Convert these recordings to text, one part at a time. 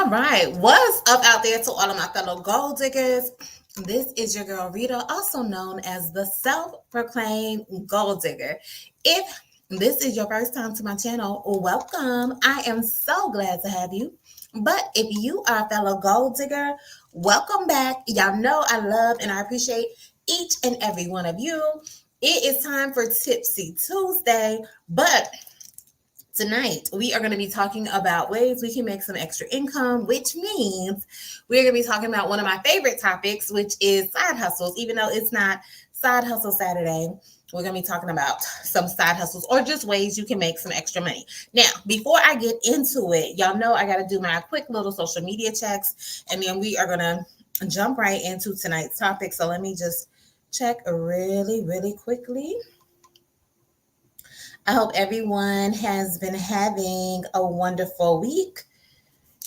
All right. What's up out there to all of my fellow gold diggers? This is your girl Rita, also known as the self-proclaimed gold digger. If this is your first time to my channel, welcome. I am so glad to have you. But if you are a fellow gold digger, welcome back. Y'all know I love and I appreciate each and every one of you. It is time for Tipsy Tuesday, but tonight, we are going to be talking about ways we can make some extra income, which means we're going to be talking about one of my favorite topics, which is side hustles. Even though it's not Side Hustle Saturday, we're going to be talking about some side hustles or just ways you can make some extra money. Now, before I get into it, y'all know I got to do my quick little social media checks, and then we are going to jump right into tonight's topic. So let me just check really quickly. I hope everyone has been having a wonderful week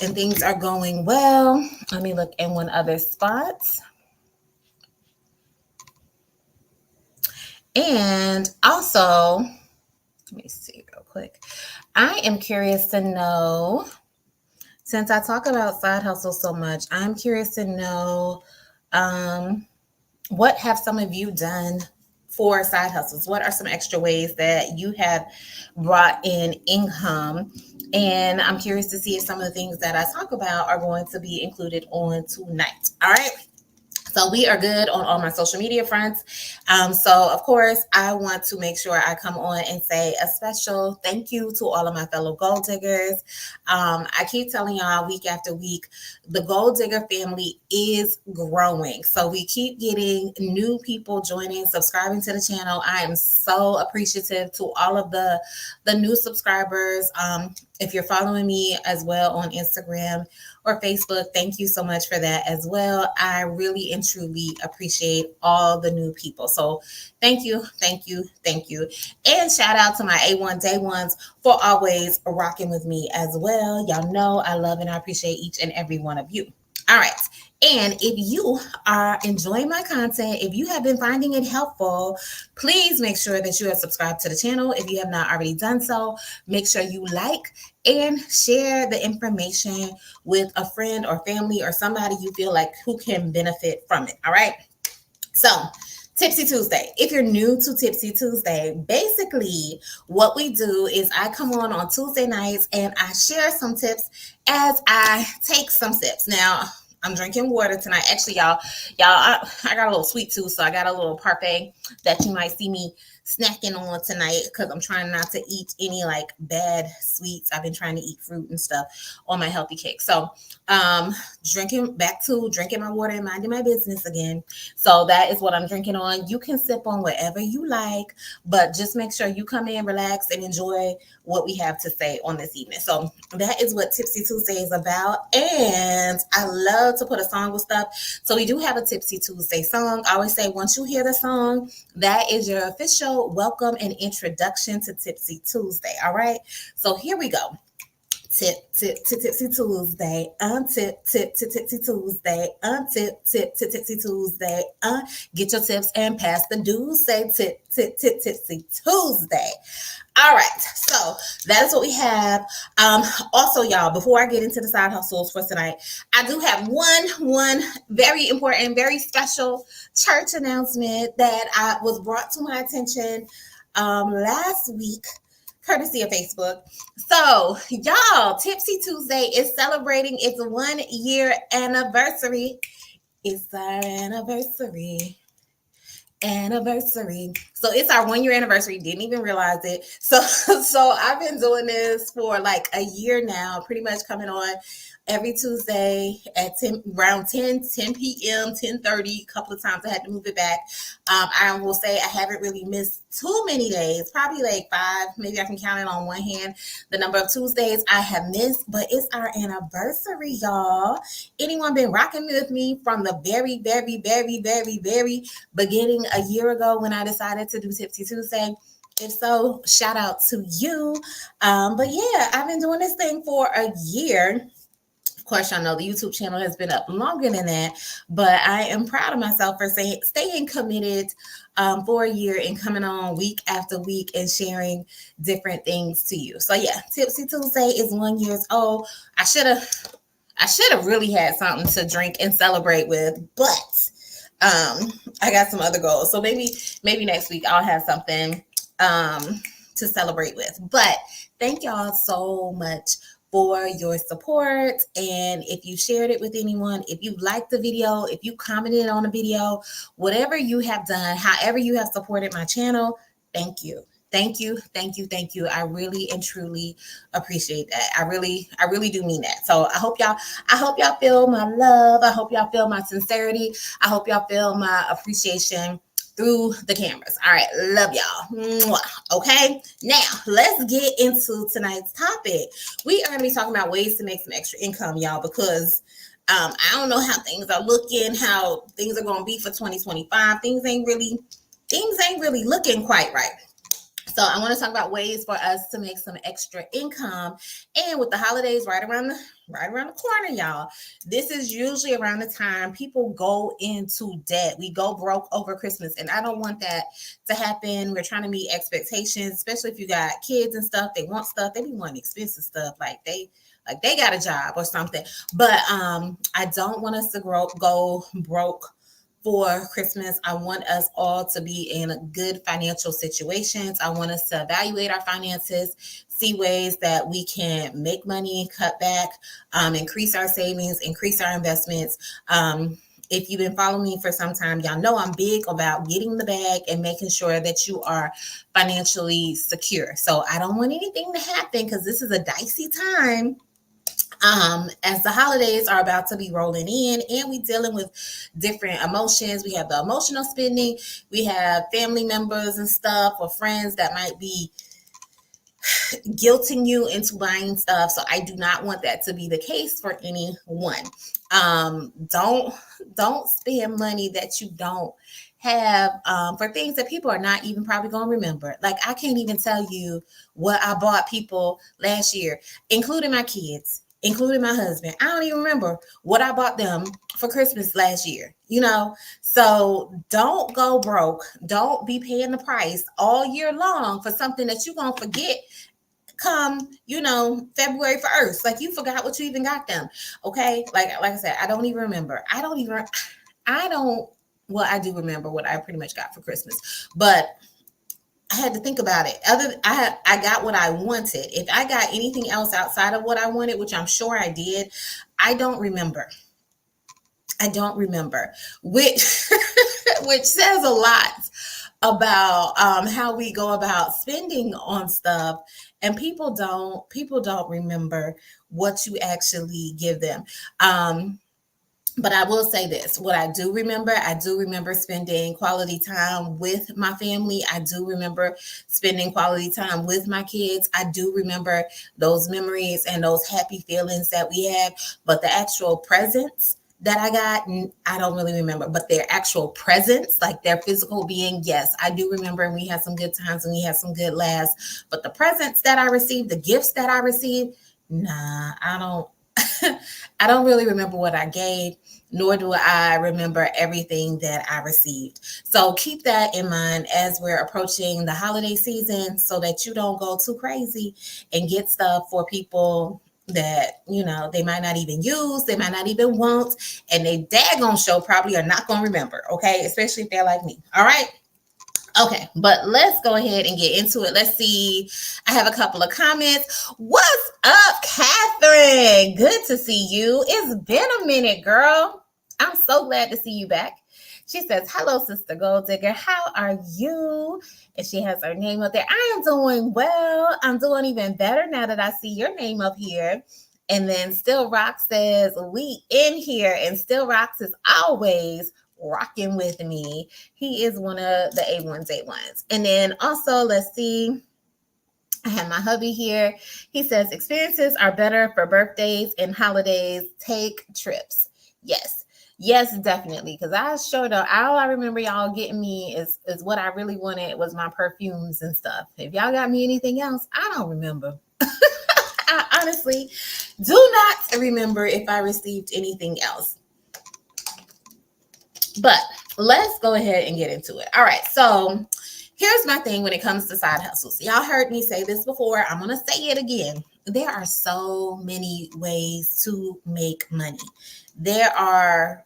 and things are going well. Let me look in one other spot. And also, let me see real quick. I am curious to know, since I talk about side hustle so much, I'm curious to know what have some of you done for side hustles? What are some extra ways that you have brought in income? And I'm curious to see if some of the things that I talk about are going to be included on tonight. All right. So we are good on all my social media fronts. So of course, I want to make sure I come on and say a special thank you to all of my fellow gold diggers. I keep telling y'all week after week, the gold digger family is growing. So we keep getting new people joining, subscribing to the channel. I am so appreciative to all of the new subscribers. If you're following me as well on Instagram or Facebook, thank you so much for that as well. I really and truly appreciate all the new people. So thank you. And shout out to my A1 Day Ones for always rocking with me as well. Y'all know I love and I appreciate each and every one of you. All right. And if you are enjoying my content, if you have been finding it helpful, please make sure that you are subscribed to the channel. If you have not already done so, make sure you like and share the information with a friend or family or somebody you feel like who can benefit from it. All right. So Tipsy Tuesday. If you're new to Tipsy Tuesday, basically what we do is I come on Tuesday nights and I share some tips as I take some sips. Now, I'm drinking water tonight. Actually, I got a little sweet tooth, so I got a little parfait that you might see me snacking on tonight because I'm trying not to eat any like bad sweets. I've been trying to eat fruit and stuff on my healthy kick. So drinking my water and minding my business again. So that is what I'm drinking on. You can sip on whatever you like, but just make sure you come in, relax, and enjoy what we have to say on this evening. So that is what Tipsy Tuesday is about. And I love to put a song with stuff. So we do have a Tipsy Tuesday song. I always say once you hear the song, that is your official welcome and introduction to Tipsy Tuesday. All right. So here we go. Tipsy Tuesday, Tipsy Tuesday, Tipsy Tuesday, get your tips and pass the dues. Say Tipsy Tuesday. All right, so that is what we have. Also, y'all, before I get into the side hustles for tonight, I do have one very important, very special church announcement that was brought to my attention last week, courtesy of Facebook. So, y'all, Tipsy Tuesday is celebrating its 1 year anniversary. It's our anniversary. So it's our 1 year anniversary. Didn't even realize it. So I've been doing this for like a year now, pretty much coming on every Tuesday at around 10 p.m., 10:30. A couple of times I had to move it back. I will say I haven't really missed too many days, probably like 5. Maybe I can count it on one hand, the number of Tuesdays I have missed, but it's our anniversary, y'all. Anyone been rocking with me from the very beginning a year ago when I decided to do Tipsy Tuesday? If so, shout out to you. But yeah, I've been doing this thing for a year. Of course, y'all know the YouTube channel has been up longer than that, but I am proud of myself for staying committed for a year and coming on week after week and sharing different things to you. So yeah, Tipsy Tuesday is 1 year old. I should have I should have really had something to drink and celebrate with, but I got some other goals. So maybe next week I'll have something to celebrate with. But thank y'all so much for your support. And if you shared it with anyone, if you liked the video, if you commented on the video, whatever you have done, however you have supported my channel, thank you. Thank you, thank you, thank you. I really and truly appreciate that. I really do mean that. So I hope y'all feel my love. I hope y'all feel my sincerity. I hope y'all feel my appreciation through the cameras. All right, love y'all. Mwah. Okay, now let's get into tonight's topic. We are going to be talking about ways to make some extra income, y'all, because I don't know how things are looking, how things are going to be for 2025. Things ain't really looking quite right. So I want to talk about ways for us to make some extra income. And with the holidays right around the corner, y'all, this is usually around the time people go into debt. We go broke over Christmas, and I don't want that to happen. We're trying to meet expectations, especially if you got kids and stuff. They want stuff. They be wanting expensive stuff, like they got a job or something. But I don't want us to go broke for Christmas. I want us all to be in good financial situations. I want us to evaluate our finances, see ways that we can make money, cut back, increase our savings, increase our investments. If you've been following me for some time, y'all know I'm big about getting the bag and making sure that you are financially secure. So I don't want anything to happen, because this is a dicey time. As the holidays are about to be rolling in, and we dealing with different emotions. We have the emotional spending, we have family members and stuff, or friends that might be guilting you into buying stuff. So I do not want that to be the case for anyone. Don't spend money that you don't have for things that people are not even probably going to remember. Like, I can't even tell you what I bought people last year, including my kids, including my husband. I don't even remember what I bought them for Christmas last year, So don't go broke. Don't be paying the price all year long for something that you're going to forget come, February 1st. Like, you forgot what you even got them. Okay. Like I said, I don't even remember. Well, I do remember what I pretty much got for Christmas, but I had to think about it. I got what I wanted. If I got anything else outside of what I wanted, which I'm sure I did, I don't remember. Which which says a lot about how we go about spending on stuff, and people don't remember what you actually give them. But I will say this, what I do remember spending quality time with my family. I do remember spending quality time with my kids. I do remember those memories and those happy feelings that we have. But the actual presents that I got, I don't really remember. But their actual presence, like their physical being, yes, I do remember. And we had some good times and we had some good laughs. But the presents that I received, the gifts that I received, nah, I don't. I don't really remember what I gave, nor do I remember everything that I received. So keep that in mind as we're approaching the holiday season, so that you don't go too crazy and get stuff for people that, they might not even use, they might not even want, and they daggone show probably are not going to remember, okay? Especially if they're like me, all right? Okay, but let's go ahead and get into it. Let's see. I have a couple of comments. What's up, Catherine? Good to see you. It's been a minute, girl. I'm so glad to see you back. She says, hello, Sister Gold Digger. How are you? And she has her name up there. I am doing well. I'm doing even better now that I see your name up here. And then Still Rock says, we in here. And Still Rocks is always rocking with me. He is one of the A1s. And then also, let's see, I have my hubby here. He says, experiences are better for birthdays and holidays. Take trips. Yes, definitely. Because I showed up. All I remember y'all getting me is what I really wanted was my perfumes and stuff. If y'all got me anything else, I don't remember. I honestly do not remember if I received anything else. But let's go ahead and get into it. All right. So here's my thing when it comes to side hustles. Y'all heard me say this before. I'm going to say it again. there are so many ways to make money. There are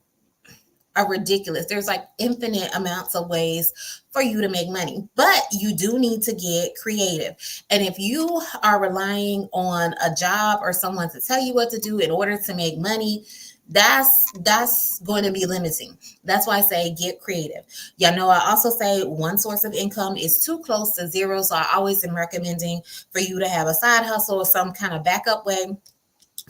ridiculous. There's like infinite amounts of ways for you to make money, but you do need to get creative. And if you are relying on a job or someone to tell you what to do in order to make money, that's going to be limiting. That's why I say get creative. Y'all know I also say one source of income is too close to zero. So I always am recommending for you to have a side hustle or some kind of backup way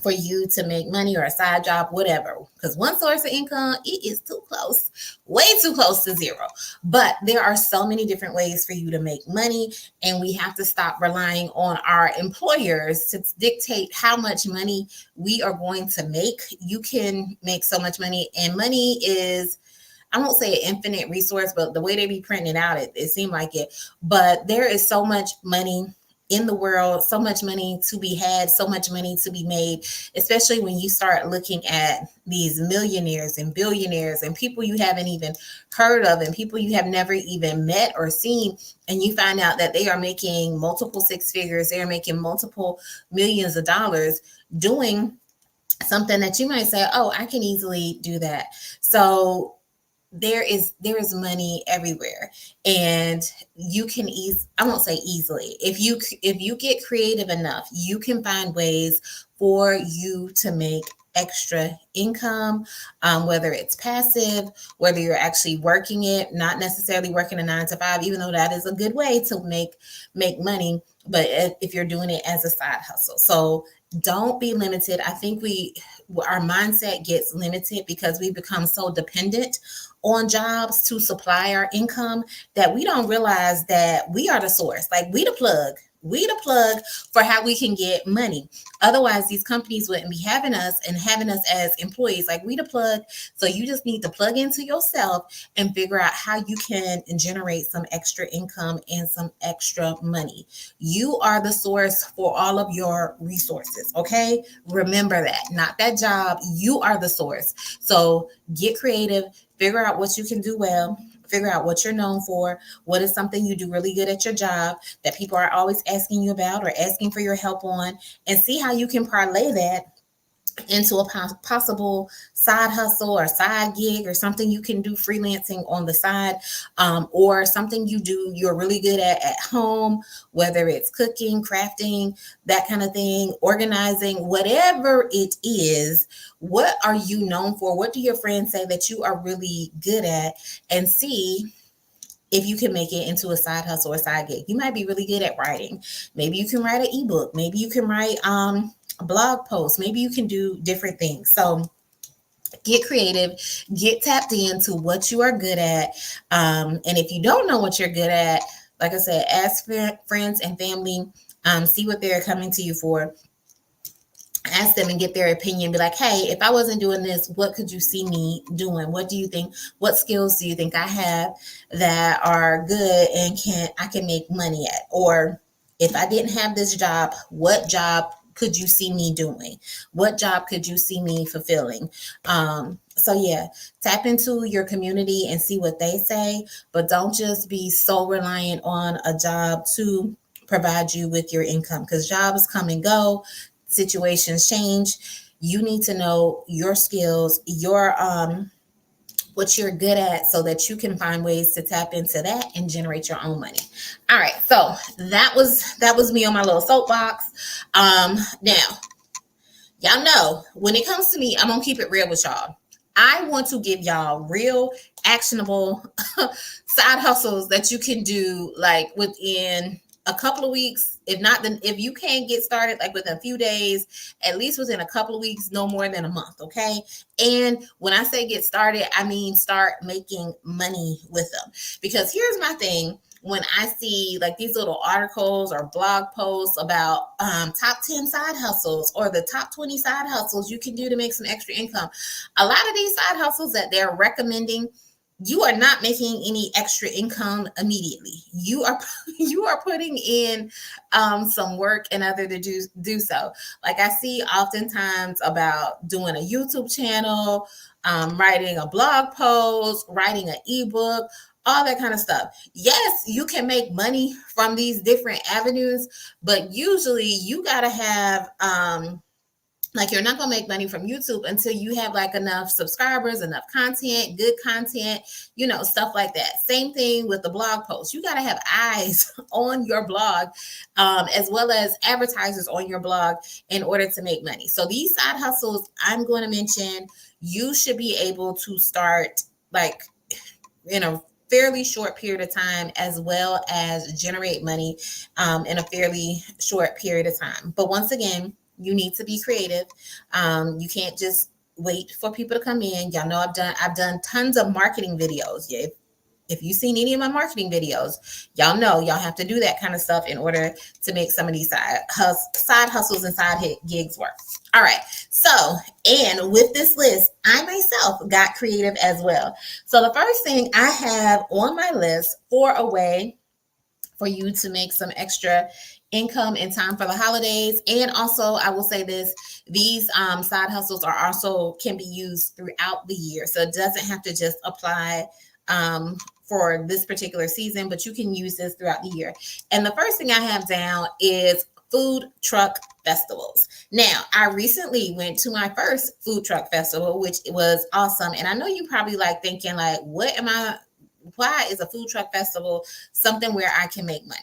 for you to make money, or a side job, whatever. Because one source of income, it is too close, way too close to zero. But there are so many different ways for you to make money, and we have to stop relying on our employers to dictate how much money we are going to make. You can make so much money, and money is, I won't say an infinite resource, but the way they be printing it out, it seemed like it. But there is so much money in the world, so much money to be had, so much money to be made, especially when you start looking at these millionaires and billionaires and people you haven't even heard of and people you have never even met or seen. And you find out that they are making multiple six figures, they are making multiple millions of dollars doing something that you might say, oh, I can easily do that. So there is money everywhere, and you can I won't say easily, if you get creative enough, you can find ways for you to make extra income, whether it's passive, whether you're actually working it, not necessarily working a 9 to 5, even though that is a good way to make money, but if you're doing it as a side hustle. So don't be limited. I think our mindset gets limited because we become so dependent on jobs to supply our income that we don't realize that we are the source. Like we the plug. We the plug for how we can get money. Otherwise, these companies wouldn't be having us and having us as employees. Like we the plug. So you just need to plug into yourself and figure out how you can generate some extra income and some extra money. You are the source for all of your resources. Okay. Remember that. Not that job. You are the source. So get creative, figure out what you can do well. Figure out what you're known for. What is something you do really good at your job that people are always asking you about or asking for your help on, and see how you can parlay that into a possible side hustle or side gig, or something you can do freelancing on the side, or something you're really good at home, whether it's cooking, crafting, that kind of thing, organizing, whatever it is. What are you known for? What do your friends say that you are really good at? And see if you can make it into a side hustle or side gig. You might be really good at writing. Maybe you can write an ebook. Maybe you can write a blog post. Maybe you can do different things. So get creative, get tapped into what you are good at. And if you don't know what you're good at, like I said, ask friends and family, see what they're coming to you for. Ask them and get their opinion. Be like, hey, if I wasn't doing this, what could you see me doing? What do you think? What skills do you think I have that are good and I can make money at? Or if I didn't have this job, what job could you see me doing? What job could you see me fulfilling? So yeah, tap into your community and see what they say, but don't just be so reliant on a job to provide you with your income, because jobs come and go, situations change. You need to know your skills, your what you're good at, so that you can find ways to tap into that and generate your own money. All right, so that was me on my little soapbox. Now, y'all know when it comes to me, I'm gonna keep it real with y'all. I want to give y'all real actionable side hustles that you can do like within a couple of weeks. If not, then if you can't get started like within a few days, at least within a couple of weeks, no more than a month. Okay. And when I say get started, I mean start making money with them. Because here's my thing. When I see like these little articles or blog posts about top 10 side hustles or the top 20 side hustles you can do to make some extra income, a lot of these side hustles that they're recommending, you are not making any extra income immediately. You are putting in some work in order to do so. Like I see oftentimes about doing a YouTube channel, writing a blog post, writing an ebook, all that kind of stuff. Yes, you can make money from these different avenues, but usually you got to have like you're not going to make money from YouTube until you have like enough subscribers, enough content, good content, stuff like that. Same thing with the blog post. You got to have eyes on your blog, as well as advertisers on your blog in order to make money. So these side hustles I'm going to mention, you should be able to start like in a fairly short period of time, as well as generate money in a fairly short period of time. But once again, you need to be creative. You can't just wait for people to come in. Y'all know I've done tons of marketing videos. Yeah, if you've seen any of my marketing videos, y'all know y'all have to do that kind of stuff in order to make some of these side hustles and side gigs work. All right. So, and with this list, I myself got creative as well. So the first thing I have on my list for a way for you to make some extra income in time for the holidays. And also, I will say this, these side hustles are also can be used throughout the year. So it doesn't have to just apply for this particular season, but you can use this throughout the year. And the first thing I have down is food truck festivals. Now, I recently went to my first food truck festival, which was awesome. And I know you probably like thinking like, why is a food truck festival something where I can make money?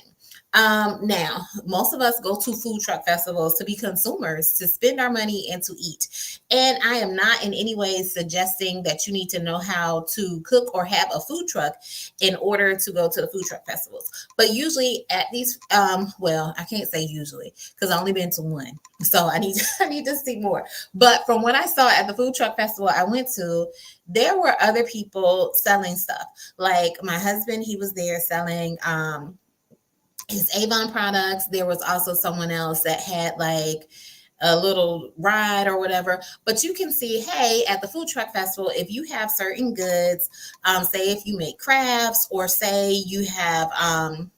Now, most of us go to food truck festivals to be consumers, to spend our money and to eat. And I am not in any way suggesting that you need to know how to cook or have a food truck in order to go to the food truck festivals. But usually at these, well, I can't say usually because I've only been to one. So I need to see more. But from what I saw at the food truck festival I went to, there were other people selling stuff. Like my husband, he was there selling, his Avon products. There was also someone else that had like a little ride or whatever. But you can see, hey, at the food truck festival, if you have certain goods, say if you make crafts, or say you have, I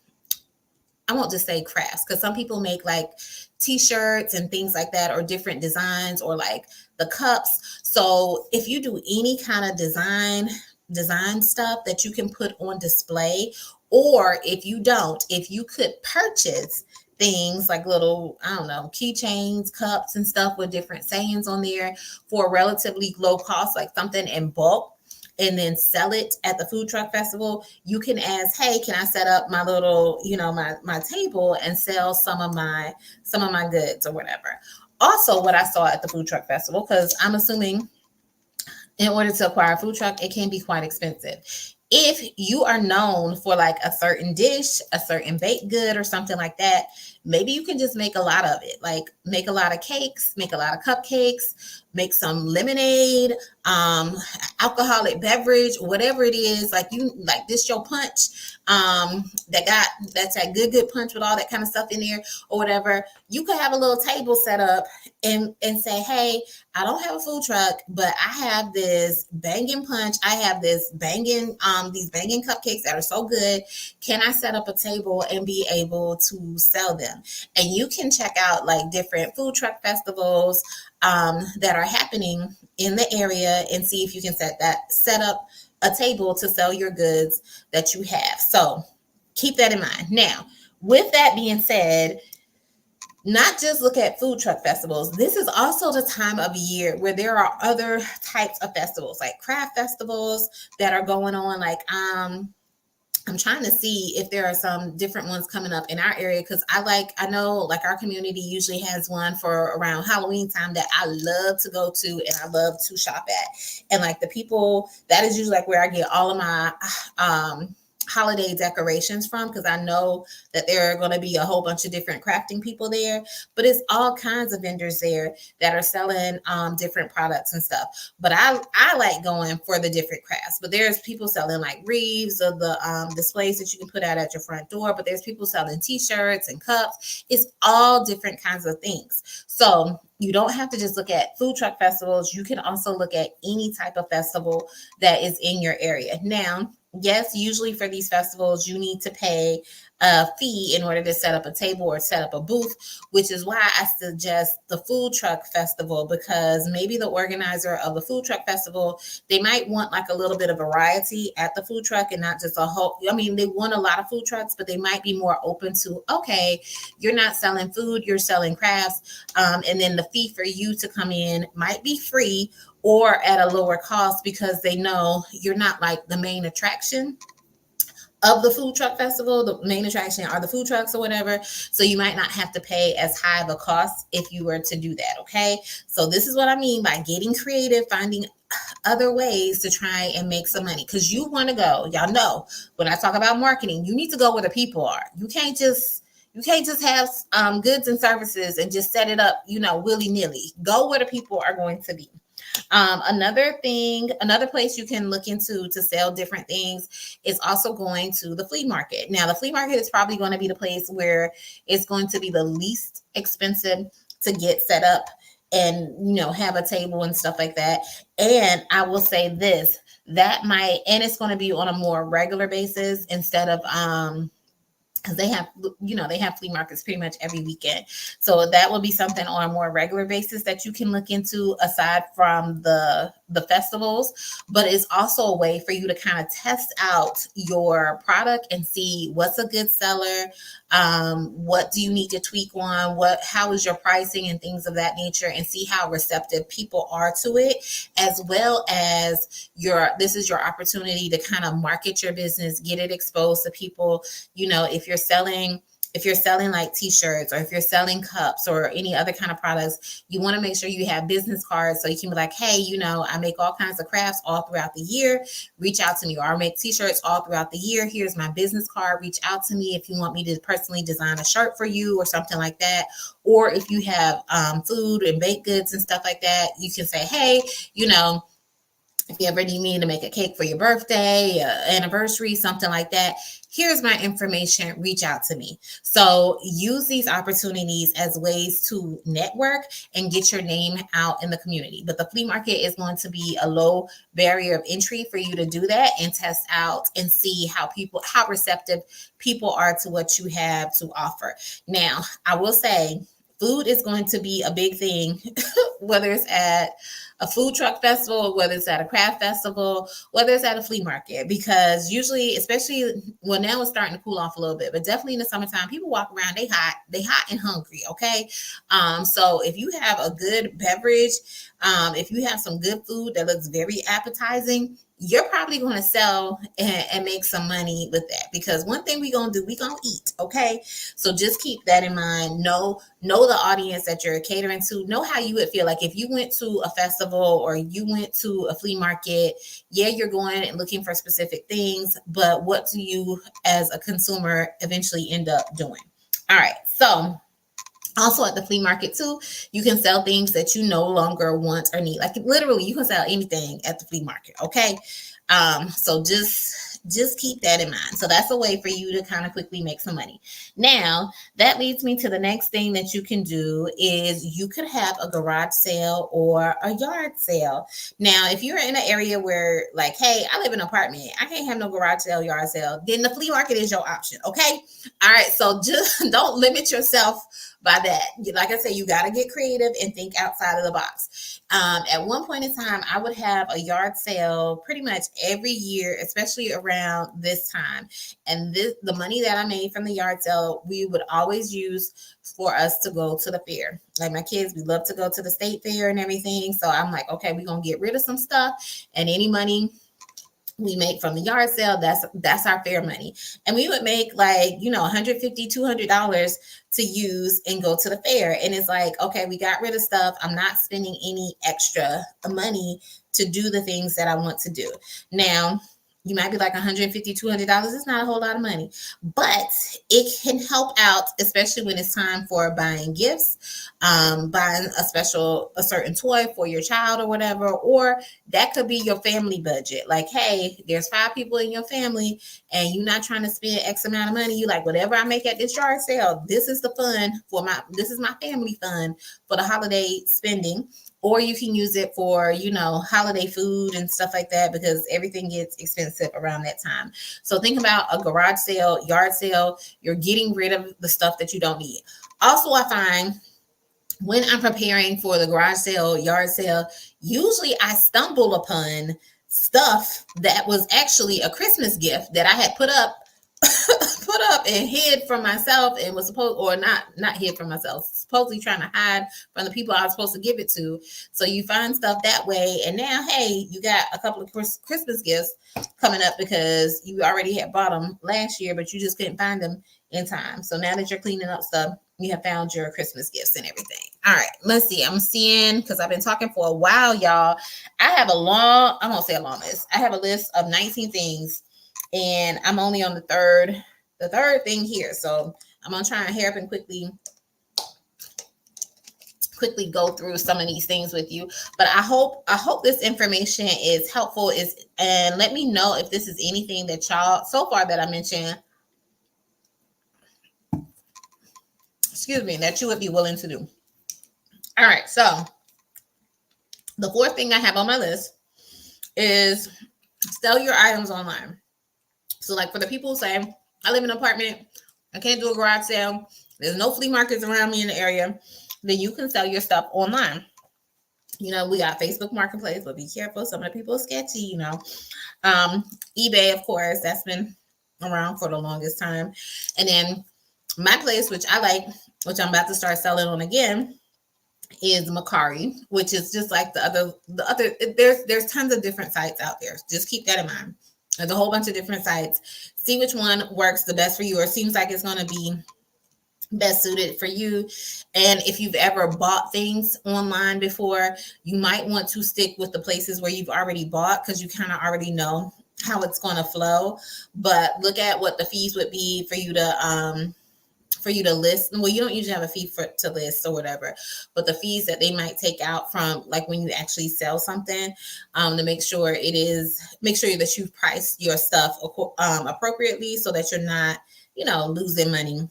won't just say crafts, because some people make like t-shirts and things like that, or different designs, or like the cups. So if you do any kind of design stuff that you can put on display, or if you could purchase things like little, I don't know, keychains, cups and stuff with different sayings on there for a relatively low cost, like something in bulk, and then sell it at the food truck festival, you can ask, hey, can I set up my little, my table and sell some of my goods or whatever. Also, what I saw at the food truck festival, because I'm assuming in order to acquire a food truck, it can be quite expensive. If you are known for like a certain dish, a certain baked good or something like that, maybe you can just make a lot of it. Like make a lot of cakes, make a lot of cupcakes, make some lemonade, alcoholic beverage, whatever it is. Like this your punch, that's that good punch with all that kind of stuff in there or whatever. You could have a little table set up and say, hey, I don't have a food truck, but I have this banging punch. I have this these banging cupcakes that are so good. Can I set up a table and be able to sell them? And you can check out like different food truck festivals that are happening in the area and see if you can set up a table to sell your goods that you have. So keep that in mind. Now, with that being said, not just look at food truck festivals. This is also the time of year where there are other types of festivals, like craft festivals that are going on. Like, I'm trying to see if there are some different ones coming up in our area, because I know like our community usually has one for around Halloween time that I love to go to and I love to shop at. And like the people, that is usually like where I get all of my holiday decorations from, because I know that there are going to be a whole bunch of different crafting people there, but it's all kinds of vendors there that are selling different products and stuff. But I like going for the different crafts. But there's people selling like wreaths of the displays that you can put out at your front door, but there's people selling t-shirts and cups. It's all different kinds of things. So you don't have to just look at food truck festivals. You can also look at any type of festival that is in your area. Now, yes, usually for these festivals, you need to pay a fee in order to set up a table or set up a booth, which is why I suggest the food truck festival, because maybe the organizer of the food truck festival, they might want like a little bit of variety at the food truck and not just a whole, I mean, they want a lot of food trucks, but they might be more open to, okay, you're not selling food, you're selling crafts. And then the fee for you to come in might be free or at a lower cost because they know you're not like the main attraction of the food truck festival. The main attraction are the food trucks or whatever. So you might not have to pay as high of a cost if you were to do that. Okay. So this is what I mean by getting creative, finding other ways to try and make some money, because you want to go. Y'all know when I talk about marketing, you need to go where the people are. You can't just have goods and services and just set it up, willy nilly. Go where the people are going to be. Another place you can look into to sell different things is also going to the flea market. Now, the flea market is probably going to be the place where it's going to be the least expensive to get set up and, have a table and stuff like that. And I will say this, and it's going to be on a more regular basis instead of, because they have flea markets pretty much every weekend. So that will be something on a more regular basis that you can look into aside from the festivals. But it's also a way for you to kind of test out your product and see what's a good seller. What do you need to tweak on? How is your pricing and things of that nature, and see how receptive people are to it, as well as this is your opportunity to kind of market your business, get it exposed to people. If you're selling like t-shirts, or if you're selling cups or any other kind of products, you want to make sure you have business cards so you can be like, hey, I make all kinds of crafts all throughout the year. Reach out to me. Or I make t-shirts all throughout the year. Here's my business card. Reach out to me if you want me to personally design a shirt for you or something like that. Or if you have food and baked goods and stuff like that, you can say, hey, if you ever need me to make a cake for your birthday, anniversary, something like that, here's my information. Reach out to me. So use these opportunities as ways to network and get your name out in the community. But the flea market is going to be a low barrier of entry for you to do that and test out and see how receptive people are to what you have to offer. Now, I will say, food is going to be a big thing, whether it's at a food truck festival, whether it's at a craft festival, whether it's at a flea market, because usually, especially now it's starting to cool off a little bit, but definitely in the summertime, people walk around, they hot and hungry. Okay. So if you have a good beverage, if you have some good food that looks very appetizing, you're probably going to sell and make some money with that, because one thing we're going to do, we're going to eat. Okay. So just keep that in mind. Know the audience that you're catering to. Know how you would feel like if you went to a festival or you went to a flea market. Yeah, you're going and looking for specific things, but what do you as a consumer eventually end up doing? All right. So also at the flea market too, you can sell things that you no longer want or need. Like literally, you can sell anything at the flea market. Okay. So just keep that in mind. So that's a way for you to kind of quickly make some money. Now, that leads me to the next thing that you can do is you could have a garage sale or a yard sale. Now, if you're in an area where like, hey, I live in an apartment, I can't have no garage sale, yard sale, then the flea market is your option. Okay. All right. So just don't limit yourself by that. Like I said, you got to get creative and think outside of the box. At one point in time, I would have a yard sale pretty much every year, especially around this time. And the money that I made from the yard sale, we would always use for us to go to the fair. Like my kids, we love to go to the state fair and everything. So I'm like, okay, we're going to get rid of some stuff, and any money we make from the yard sale, that's our fair money. And we would make like, $150, $200 to use and go to the fair. And it's like, okay, we got rid of stuff. I'm not spending any extra money to do the things that I want to do. Now, you might be like $150, $200. It's not a whole lot of money, but it can help out, especially when it's time for buying gifts, buying a certain toy for your child or whatever. Or that could be your family budget. Like, hey, there's 5 people in your family and you're not trying to spend X amount of money. You like, whatever I make at this yard sale, this is my family fund for the holiday spending. or you can use it for, holiday food and stuff like that, because everything gets expensive around that time. So think about a garage sale, yard sale. You're getting rid of the stuff that you don't need. Also, I find when I'm preparing for the garage sale, yard sale, usually I stumble upon stuff that was actually a Christmas gift that I had put up and hid from myself, and was supposed, or not hid from myself, supposedly trying to hide from the people I was supposed to give it to. So you find stuff that way, and now, hey, you got a couple of Christmas gifts coming up because you already had bought them last year, but you just couldn't find them in time. So now that you're cleaning up stuff, you have found your Christmas gifts and everything. All right, let's see. I'm seeing, because I've been talking for a while, y'all. I have I won't say a long list. I have a list of 19 things, and I'm only on the third thing here. So I'm gonna try and hurry up and quickly go through some of these things with you. But I hope this information is helpful. And let me know if this is anything that y'all so far that I mentioned, that you would be willing to do. All right, so the fourth thing I have on my list is sell your items online. So like for the people who say, I live in an apartment, I can't do a garage sale, there's no flea markets around me in the area, then you can sell your stuff online. We got Facebook Marketplace, but be careful. Some of the people are sketchy, eBay, of course, that's been around for the longest time. And then my place, which I like, which I'm about to start selling on again, is Macari, which is just like the other. There's tons of different sites out there. Just keep that in mind. There's a whole bunch of different sites. See which one works the best for you, or seems like it's going to be best suited for you. And if you've ever bought things online before, you might want to stick with the places where you've already bought, because you kind of already know how it's going to flow. But look at what the fees would be for you to list. Well, you don't usually have a fee to list or whatever, but the fees that they might take out from, like, when you actually sell something, to make sure that you price your stuff appropriately, so that you're not, losing money.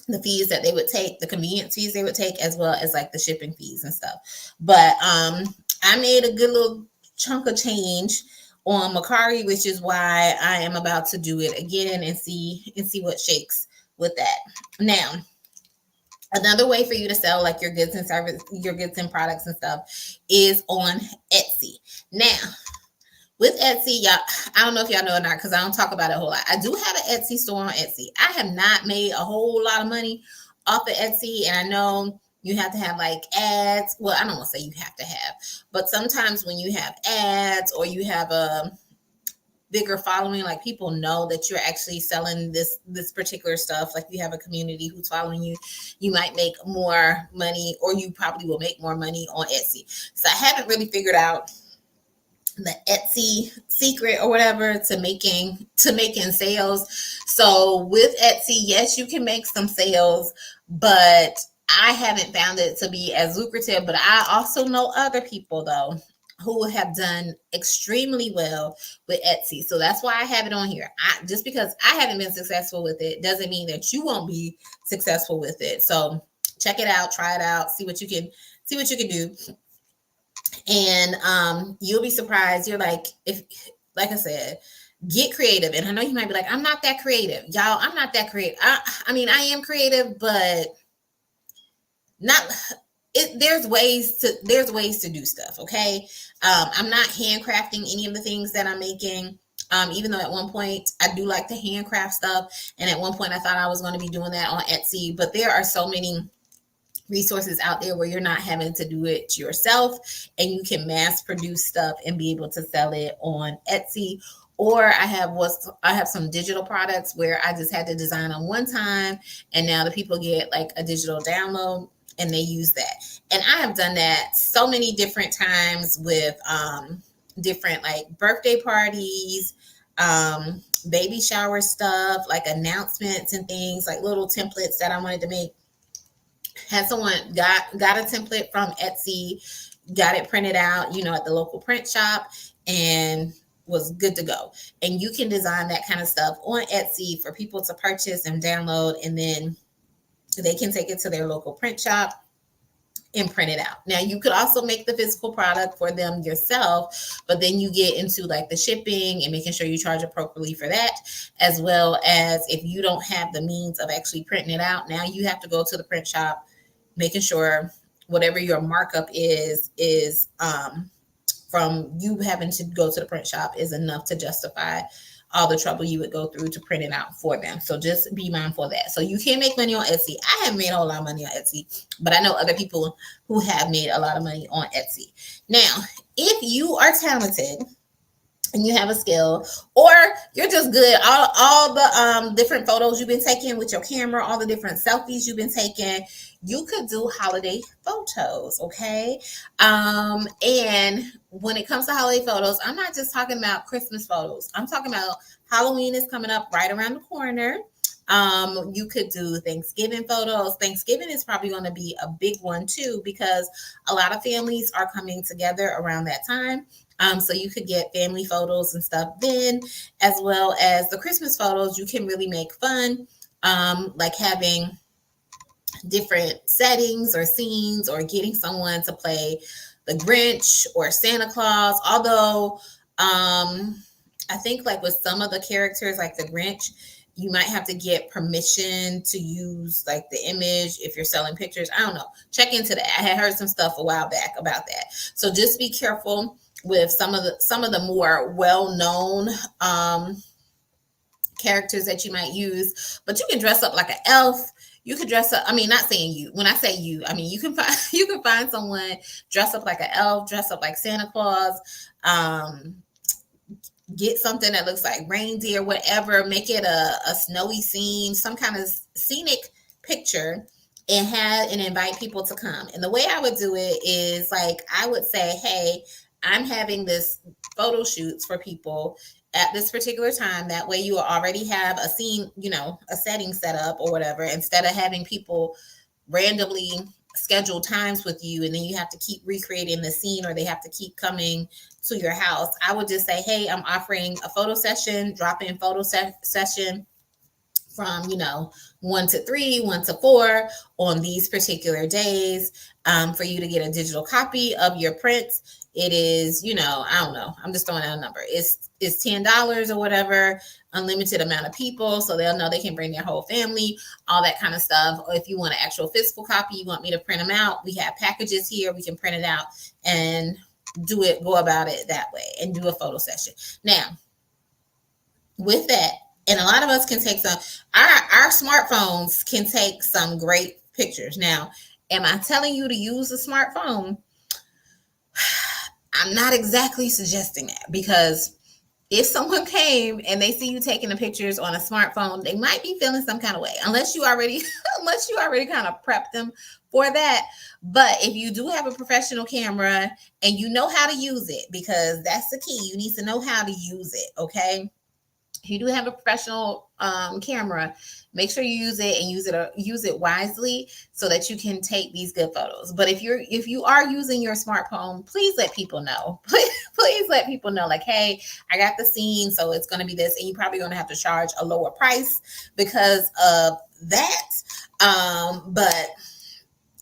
The fees that they would take, the convenience fees they would take, as well as like the shipping fees and stuff. But I made a good little chunk of change on Macari, which is why I am about to do it again and see what shakes with that. Now, another way for you to sell like your goods and products and stuff is on Etsy. Now, with Etsy, y'all, I don't know if y'all know or not, because I don't talk about it a whole lot. I do have an Etsy store on Etsy. I have not made a whole lot of money off of Etsy, and I know you have to have like ads. Well, I don't want to say you have to have, but sometimes when you have ads or you have a bigger following, like people know that you're actually selling this particular stuff, like you have a community who's following you, you might make more money, or you probably will make more money on Etsy. So I haven't really figured out the Etsy secret or whatever to making sales. So with Etsy, yes, you can make some sales, but I haven't found it to be as lucrative. But I also know other people though who have done extremely well with Etsy. So that's why I have it on here. Just because I haven't been successful with it doesn't mean that you won't be successful with it. So check it out, try it out, see what you can do. And you'll be surprised. You're like, like I said, get creative. And I know you might be like, I'm not that creative. Y'all, I'm not that creative. I mean, I am creative, but not there's ways to do stuff. Okay. I'm not handcrafting any of the things that I'm making. Even though at one point I do like to handcraft stuff. And at one point I thought I was going to be doing that on Etsy, but there are so many resources out there where you're not having to do it yourself, and you can mass produce stuff and be able to sell it on Etsy. Or I have some digital products where I just had to design on one time, and now the people get like a digital download and they use that. And I have done that so many different times with different like birthday parties, baby shower stuff, like announcements and things, like little templates that I wanted to make. Had someone got a template from Etsy, got it printed out, at the local print shop, and was good to go. And you can design that kind of stuff on Etsy for people to purchase and download, and then they can take it to their local print shop and print it out. Now you could also make the physical product for them yourself, but then you get into like the shipping and making sure you charge appropriately for that, as well as if you don't have the means of actually printing it out, now you have to go to the print shop, making sure whatever your markup is from you having to go to the print shop is enough to justify all the trouble you would go through to print it out for them. So just be mindful of that. So you can make money on Etsy. I haven't made a whole lot of money on Etsy, but I know other people who have made a lot of money on Etsy. Now, if you are talented and you have a skill, or you're just good, all the different photos you've been taking with your camera, all the different selfies you've been taking, you could do holiday photos. Okay. And when it comes to holiday photos, I'm not just talking about Christmas photos. I'm talking about Halloween is coming up right around the corner. You could do Thanksgiving photos. Thanksgiving is probably going to be a big one too, because a lot of families are coming together around that time. So you could get family photos and stuff then, as well as the Christmas photos. You can really make fun, like having different settings or scenes, or getting someone to play the Grinch or Santa Claus. Although I think like with some of the characters, like the Grinch, you might have to get permission to use like the image if you're selling pictures. I don't know. Check into that. I had heard some stuff a while back about that. So just be careful with some of the more well-known characters that you might use. But you can dress up like an elf. You could dress up. I mean, not saying you. When I say you, I mean you can find someone, dress up like an elf, dress up like Santa Claus. Get something that looks like reindeer, whatever. Make it a snowy scene, some kind of scenic picture, and invite people to come. And the way I would do it is like I would say, hey, I'm having this photo shoots for people at this particular time. That way you will already have a scene, a setting set up or whatever, instead of having people randomly schedule times with you and then you have to keep recreating the scene, or they have to keep coming to your house. I would just say, hey, I'm offering a photo session, drop-in photo session from 1 to 3, 1 to 4 on these particular days, for you to get a digital copy of your prints. It is, I don't know, I'm just throwing out a number. It's $10 or whatever, unlimited amount of people, so they'll know they can bring their whole family, all that kind of stuff. Or if you want an actual physical copy, you want me to print them out, we have packages here, we can print it out and go about it that way and do a photo session. Now, with that, and a lot of us can take our smartphones can take some great pictures. Now, am I telling you to use a smartphone? I'm not exactly suggesting that, because if someone came and they see you taking the pictures on a smartphone, they might be feeling some kind of way, unless you already kind of prepped them for that. But if you do have a professional camera and you know how to use it, because that's the key, you need to know how to use it. Okay. If you do have a professional camera, make sure you use it and use it wisely so that you can take these good photos. But if you are using your smartphone, please let people know. Please let people know, like, hey, I got the scene, so it's going to be this, and you're probably going to have to charge a lower price because of that. But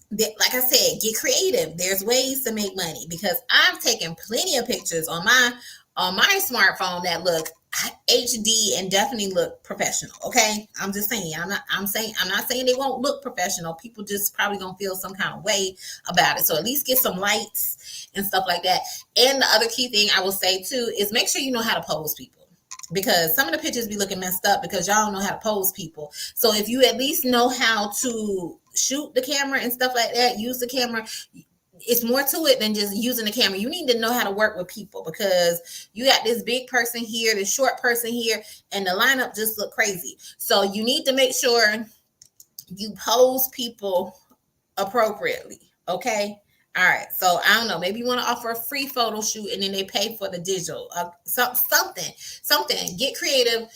like I said, get creative. There's ways to make money, because I've taken plenty of pictures on my smartphone that look HD and definitely look professional. Okay, I'm just saying. I'm not saying they won't look professional. People just probably gonna feel some kind of way about it. So at least get some lights and stuff like that. And the other key thing I will say too is make sure you know how to pose people, because some of the pictures be looking messed up because y'all don't know how to pose people. So if you at least know how to shoot the camera and stuff like that, use the camera. It's more to it than just using the camera. You need to know how to work with people, because you got this big person here, this short person here, and the lineup just look crazy. So you need to make sure you pose people appropriately. Okay. All right. So I don't know. Maybe you want to offer a free photo shoot and then they pay for the digital. Something. Get creative.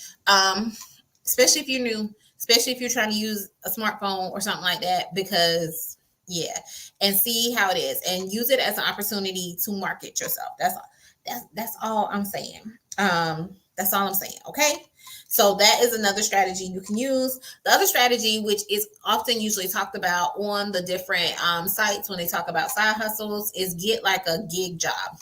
Especially if you're new. Especially if you're trying to use a smartphone or something like that. Because and see how it is, and use it as an opportunity to market yourself. That's all I'm saying. That's all I'm saying. Okay. So that is another strategy you can use. The other strategy, which is often usually talked about on the different sites when they talk about side hustles, is get like a gig job.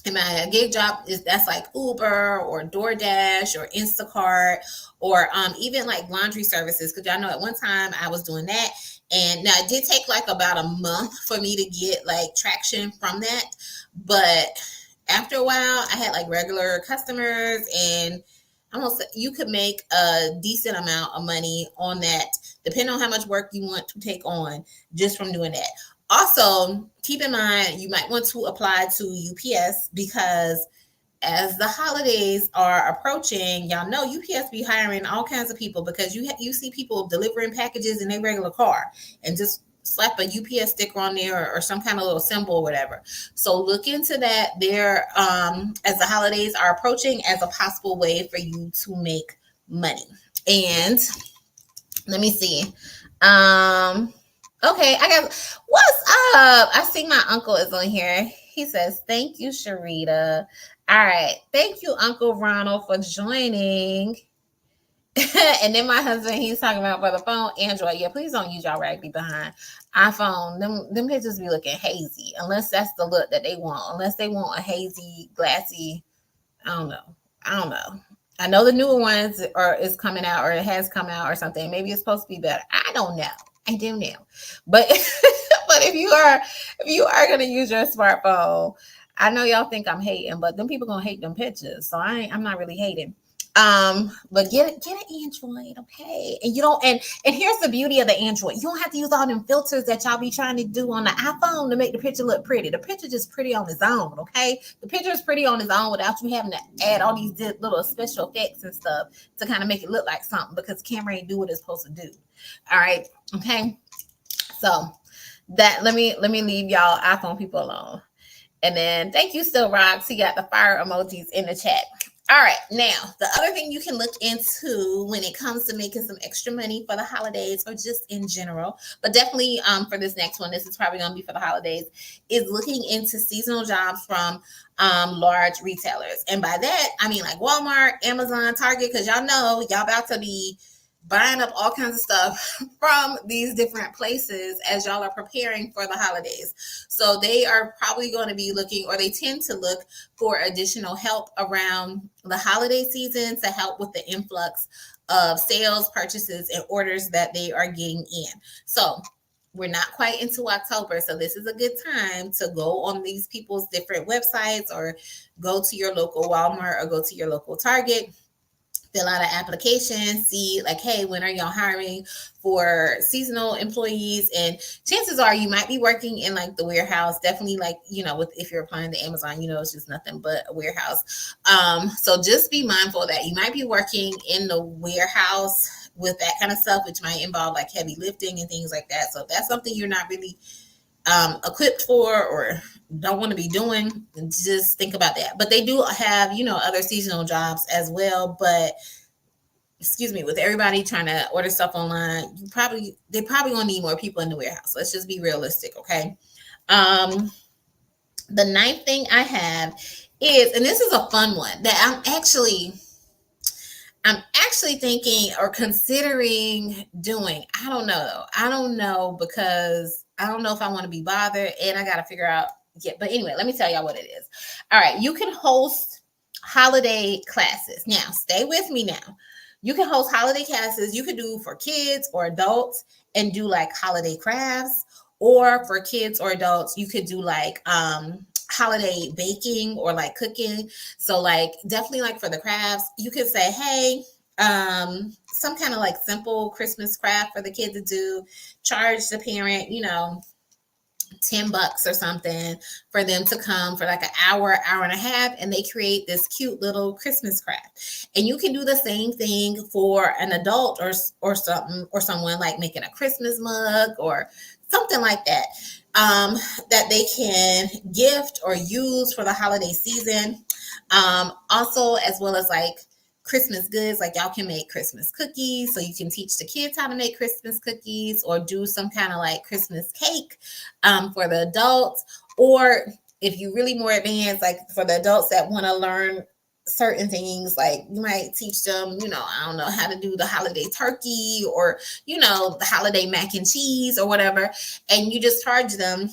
And my gig job is that's like Uber or DoorDash or Instacart or even like laundry services. Because y'all know at one time I was doing that, and now it did take like about a month for me to get like traction from that. But after a while, I had like regular customers, and almost you could make a decent amount of money on that, depending on how much work you want to take on just from doing that. Also, keep in mind you might want to apply to UPS because as the holidays are approaching, y'all know UPS be hiring all kinds of people because you see people delivering packages in their regular car and just slap a UPS sticker on there or some kind of little symbol or whatever. So look into that there as the holidays are approaching as a possible way for you to make money. And let me see. Okay, I got what's up? I see my uncle is on here. He says, "Thank you, Sharita." All right, thank you, Uncle Ronald, for joining. And then my husband, he's talking about for the phone, Android. Yeah, please don't use y'all raggedy behind iPhone. Them pictures be looking hazy, unless that's the look that they want. Unless they want a hazy, glassy. I don't know. I don't know. I know the newer ones is coming out or it has come out or something. Maybe it's supposed to be better. I don't know. I do know. But but if you are gonna use your smartphone, I know y'all think I'm hating, but them people gonna hate them pictures. So I'm not really hating. But get an Android, okay? And you don't and here's the beauty of the Android. You don't have to use all them filters that y'all be trying to do on the iPhone to make the picture look pretty. The picture just pretty on its own, okay? The picture is pretty on its own without you having to add all these little special effects and stuff to kind of make it look like something because the camera ain't do what it's supposed to do. All right, okay. So that let me leave y'all iPhone people alone. And then thank you, Still Rocks. He got the fire emojis in the chat. All right, now the other thing you can look into when it comes to making some extra money for the holidays or just in general, but definitely for this next one, this is probably going to be for the holidays, is looking into seasonal jobs from large retailers. And by that, I mean like Walmart, Amazon, Target, because y'all know y'all about to be buying up all kinds of stuff from these different places as y'all are preparing for the holidays. So they are probably going to be looking, or they tend to look for additional help around the holiday season to help with the influx of sales, purchases, and orders that they are getting in. So we're not quite into October, so this is a good time to go on these people's different websites or go to your local Walmart or go to your local Target, fill out an application, see like, hey, when are y'all hiring for seasonal employees? And chances are you might be working in like the warehouse, definitely like, with if you're applying to Amazon, it's just nothing but a warehouse. So just be mindful that you might be working in the warehouse with that kind of stuff, which might involve like heavy lifting and things like that. So if that's something you're not really equipped for or don't want to be doing, just think about that. But they do have other seasonal jobs as well. But excuse me, with everybody trying to order stuff online, they probably gonna need more people in the warehouse. Let's just be realistic, okay? The ninth thing I have is, and this is a fun one that I'm actually thinking or considering doing. I don't know though. I don't know because I don't know if I want to be bothered and I got to figure out. Yeah, but anyway, let me tell y'all what it is. All right, you can host holiday classes. Now, stay with me now. You can host holiday classes. You could do for kids or adults and do like holiday crafts, or for kids or adults, you could do like holiday baking or like cooking. So like definitely like for the crafts, you could say, hey, some kind of like simple Christmas craft for the kid to do, charge the parent, $10 or something for them to come for like an hour and a half, and they create this cute little Christmas craft. And you can do the same thing for an adult or something, or someone like making a Christmas mug or something like that, that they can gift or use for the holiday season. Also, as well as like Christmas goods, like y'all can make Christmas cookies, so you can teach the kids how to make Christmas cookies, or do some kind of like Christmas cake for the adults. Or if you really more advanced, like for the adults that want to learn certain things. Like you might teach them, I don't know, how to do the holiday turkey, or the holiday mac and cheese or whatever, and you just charge them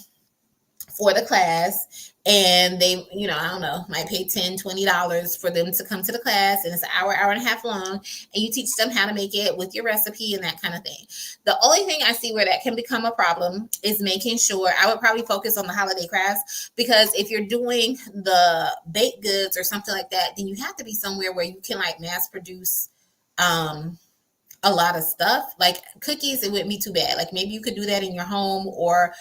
for the class, and they, I don't know, might pay $10, $20 for them to come to the class, and it's an hour and a half long, and you teach them how to make it with your recipe and that kind of thing. The only thing I see where that can become a problem is making sure, I would probably focus on the holiday crafts, because if you're doing the baked goods or something like that, then you have to be somewhere where you can like mass produce a lot of stuff. Like cookies, it wouldn't be too bad. Like maybe you could do that in your home, or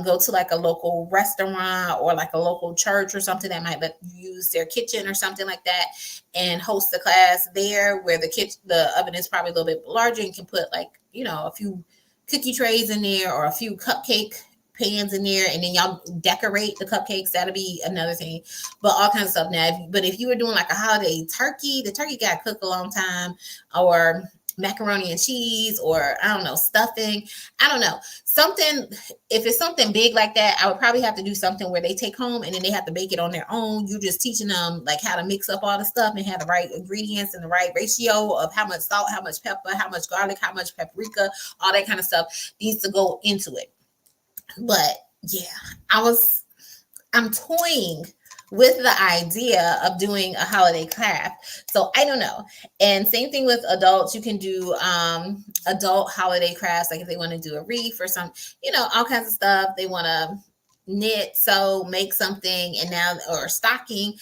go to like a local restaurant or like a local church or something that might let you use their kitchen or something like that, and host a class there where the oven is probably a little bit larger, and can put like, a few cookie trays in there or a few cupcake pans in there, and then y'all decorate the cupcakes. That'll be another thing. But all kinds of stuff. Now, if you were doing like a holiday turkey, the turkey got to cook a long time, or macaroni and cheese, or I don't know, stuffing. I don't know. Something, if it's something big like that, I would probably have to do something where they take home and then they have to bake it on their own. You just teaching them like how to mix up all the stuff and have the right ingredients and the right ratio of how much salt, how much pepper, how much garlic, how much paprika, all that kind of stuff needs to go into it. But yeah, I'm toying with the idea of doing a holiday craft. So I don't know. And same thing with adults. You can do adult holiday crafts, like if they want to do a wreath or some, all kinds of stuff. They want to knit, sew, make something, and now, or stocking.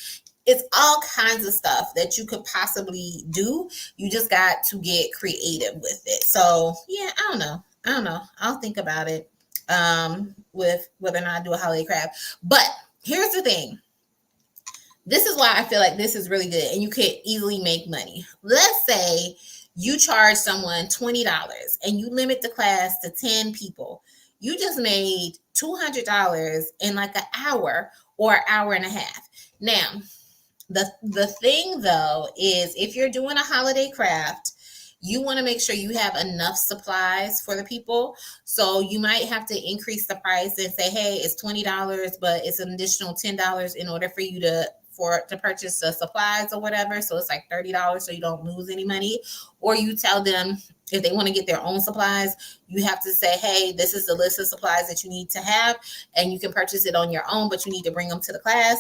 It's all kinds of stuff that you could possibly do. You just got to get creative with it. So yeah, I don't know. I'll think about it with whether or not I do a holiday craft. But here's the thing. This is why I feel like this is really good, and you could easily make money. Let's say you charge someone $20 and you limit the class to 10 people. You just made $200 in like an hour or an hour and a half. Now, the thing though is, if you're doing a holiday craft, you want to make sure you have enough supplies for the people. So you might have to increase the price and say, hey, it's $20, but it's an additional $10 in order for you to purchase the supplies or whatever. So it's like $30, so you don't lose any money. Or you tell them, if they want to get their own supplies, you have to say, hey, this is the list of supplies that you need to have, and you can purchase it on your own, but you need to bring them to the class.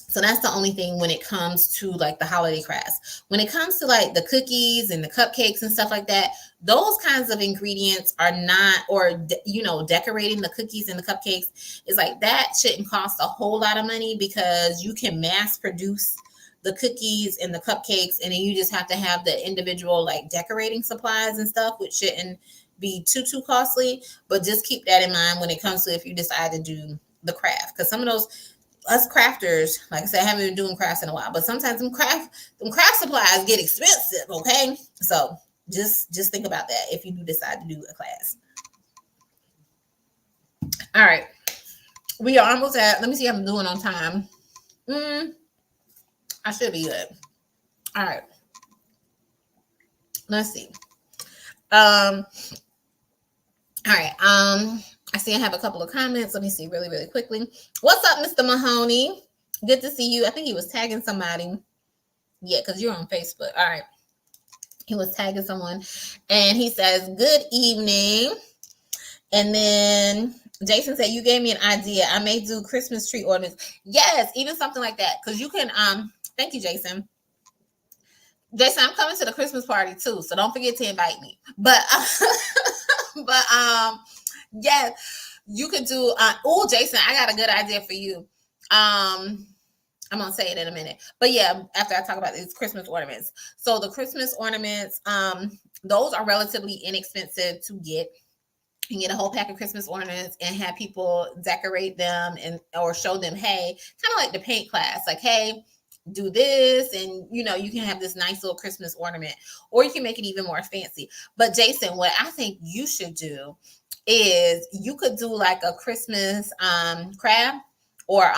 So that's the only thing when it comes to like the holiday crafts. When it comes to like the cookies and the cupcakes and stuff like that, those kinds of ingredients are not, or, decorating the cookies and the cupcakes is like, that shouldn't cost a whole lot of money, because you can mass produce the cookies and the cupcakes, and then you just have to have the individual like decorating supplies and stuff, which shouldn't be too costly. But just keep that in mind when it comes to if you decide to do the craft, because some of those, us crafters, like I said, I haven't been doing crafts in a while, but sometimes them craft supplies get expensive. Okay, so just think about that if you do decide to do a class. All right, we are almost at. Let me see how I'm doing on time. I should be good. All right, let's see. All right. I see I have a couple of comments. Let me see really quickly. What's up, Mr. Mahoney? Good to see you. I think he was tagging somebody. Yeah, because you're on Facebook. All right. He was tagging someone, and he says, good evening. And then Jason said, you gave me an idea. I may do Christmas tree ornaments. Yes, even something like that. Because you can, thank you, Jason. Jason, I'm coming to the Christmas party too, so don't forget to invite me. But yes, you could do. Oh, Jason, I got a good idea for you. I'm gonna say it in a minute, but yeah, after I talk about these Christmas ornaments. So the Christmas ornaments, those are relatively inexpensive to get. You can get a whole pack of Christmas ornaments and have people decorate them or show them, hey, kind of like the paint class, like, hey, do this, and you can have this nice little Christmas ornament, or you can make it even more fancy. But Jason, what I think you should do is you could do like a Christmas crab, or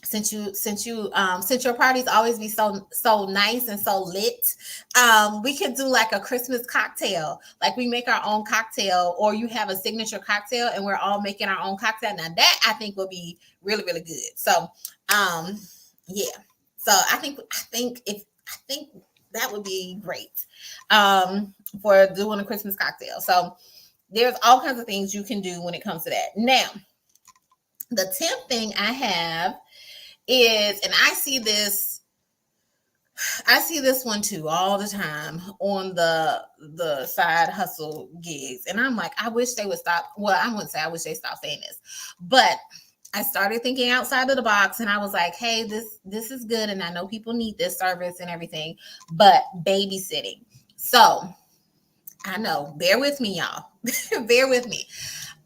since your parties always be so nice and so lit, we could do like a Christmas cocktail. Like we make our own cocktail, or you have a signature cocktail and we're all making our own cocktail. Now that I think will be really good. So Yeah. So I think that would be great um, for doing a Christmas cocktail. So there's all kinds of things you can do when it comes to that. Now, the 10th thing I have is, and I see this one too all the time on the side hustle gigs, and I'm like, I wish they would stop. Well, I wouldn't say I wish they stopped saying this, but I started thinking outside of the box, and I was like, hey, this is good, and I know people need this service and everything, but babysitting. So I know, bear with me, y'all, bear with me.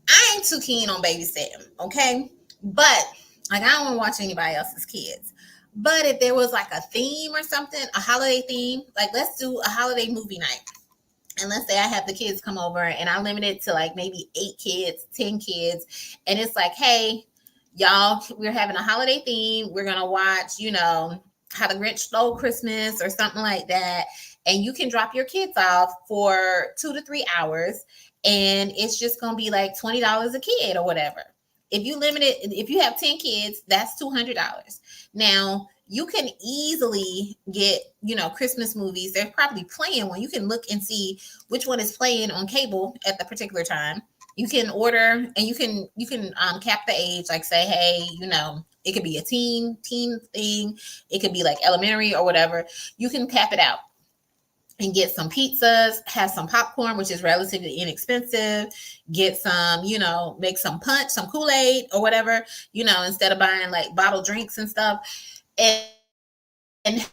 I ain't too keen on babysitting, okay? But like I don't want to watch anybody else's kids. But if there was like a theme or something, a holiday theme, like let's do a holiday movie night. And let's say I have the kids come over and I limit it to like maybe 8 kids, 10 kids. And it's like, hey, y'all, we're having a holiday theme. We're going to watch, How the Grinch Stole Christmas or something like that. And you can drop your kids off for 2 to 3 hours. And it's just going to be like $20 a kid or whatever. If you have 10 kids, that's $200. Now, you can easily get, Christmas movies. They're probably playing one. You can look and see which one is playing on cable at the particular time. You can order and you can cap the age, like say, hey, it could be a teen thing. It could be like elementary or whatever. You can cap it out and get some pizzas, have some popcorn, which is relatively inexpensive, get some, make some punch, some Kool-Aid or whatever, instead of buying like bottled drinks and stuff. And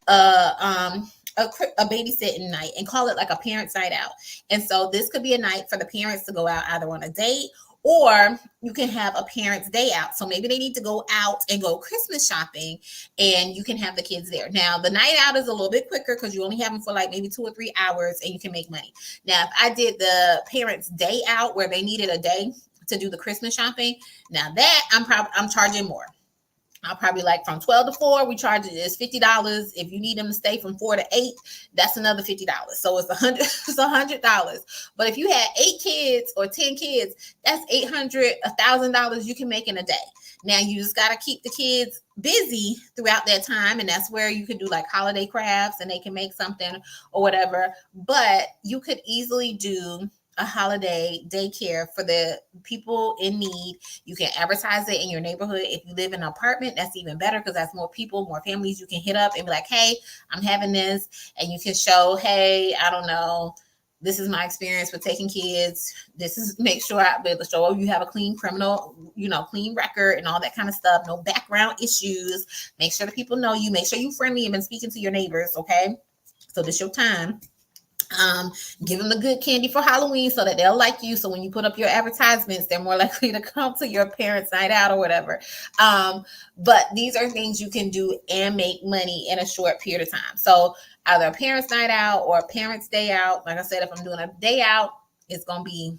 a babysitting night and call it like a parents night out. And so this could be a night for the parents to go out either on a date, or you can have a parents day out. So maybe they need to go out and go Christmas shopping and you can have the kids there. Now the night out is a little bit quicker because you only have them for like maybe 2 or 3 hours and you can make money. Now, if I did the parents day out where they needed a day to do the Christmas shopping, now that I'm charging more. I'll probably like from 12 to 4, we charge it is $50. If you need them to stay from 4 to 8, that's another $50. So it's $100. But if you had 8 kids or 10 kids, that's $1,000 you can make in a day. Now you just got to keep the kids busy throughout that time. And that's where you can do like holiday crafts and they can make something or whatever. But you could easily do a holiday daycare for the people in need. You can advertise it in your neighborhood. If you live in an apartment, that's even better because that's more people, more families you can hit up and be like, hey, I'm having this. And you can show, hey, I don't know, this is my experience with taking kids. This is make sure I be able to show you have a clean clean record and all that kind of stuff. No background issues. Make sure the people know you. Make sure you're friendly and been speaking to your neighbors. Okay. So this is your time. Give them the good candy for Halloween so that they'll like you. So when you put up your advertisements, they're more likely to come to your parents' night out or whatever. But these are things you can do and make money in a short period of time. So either a parents' night out or a parents' day out. Like I said, if I'm doing a day out, it's gonna be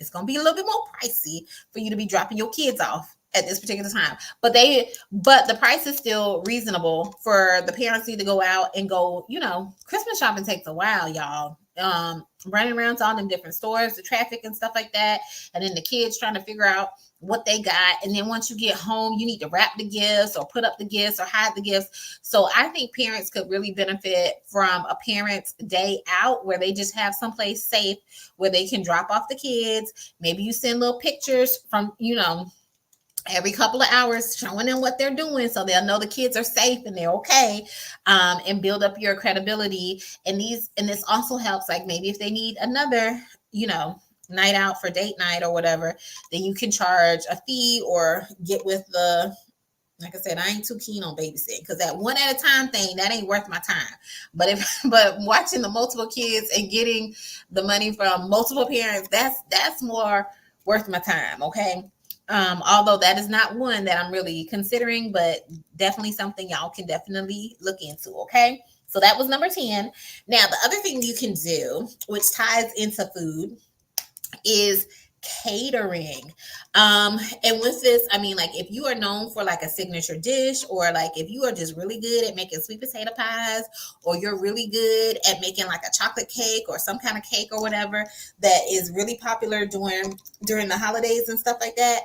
a little bit more pricey for you to be dropping your kids off at this particular time. But the price is still reasonable for the parents need to go out and go, Christmas shopping takes a while, y'all. Running around to all them different stores, the traffic and stuff like that. And then the kids trying to figure out what they got. And then once you get home, you need to wrap the gifts or put up the gifts or hide the gifts. So I think parents could really benefit from a parents' day out where they just have someplace safe where they can drop off the kids. Maybe you send little pictures from, every couple of hours showing them what they're doing so they'll know the kids are safe and they're okay, and build up your credibility. And this also helps, like maybe if they need another, night out for date night or whatever, then you can charge a fee or get with like I said, I ain't too keen on babysitting because that one at a time thing, that ain't worth my time. But watching the multiple kids and getting the money from multiple parents, that's more worth my time. Okay. Although that is not one that I'm really considering, but definitely something y'all can definitely look into. Okay. So that was number 10. Now, the other thing you can do, which ties into food, is catering. And with this, I mean, like if you are known for like a signature dish, or like if you are just really good at making sweet potato pies, or you're really good at making like a chocolate cake or some kind of cake or whatever that is really popular during the holidays and stuff like that,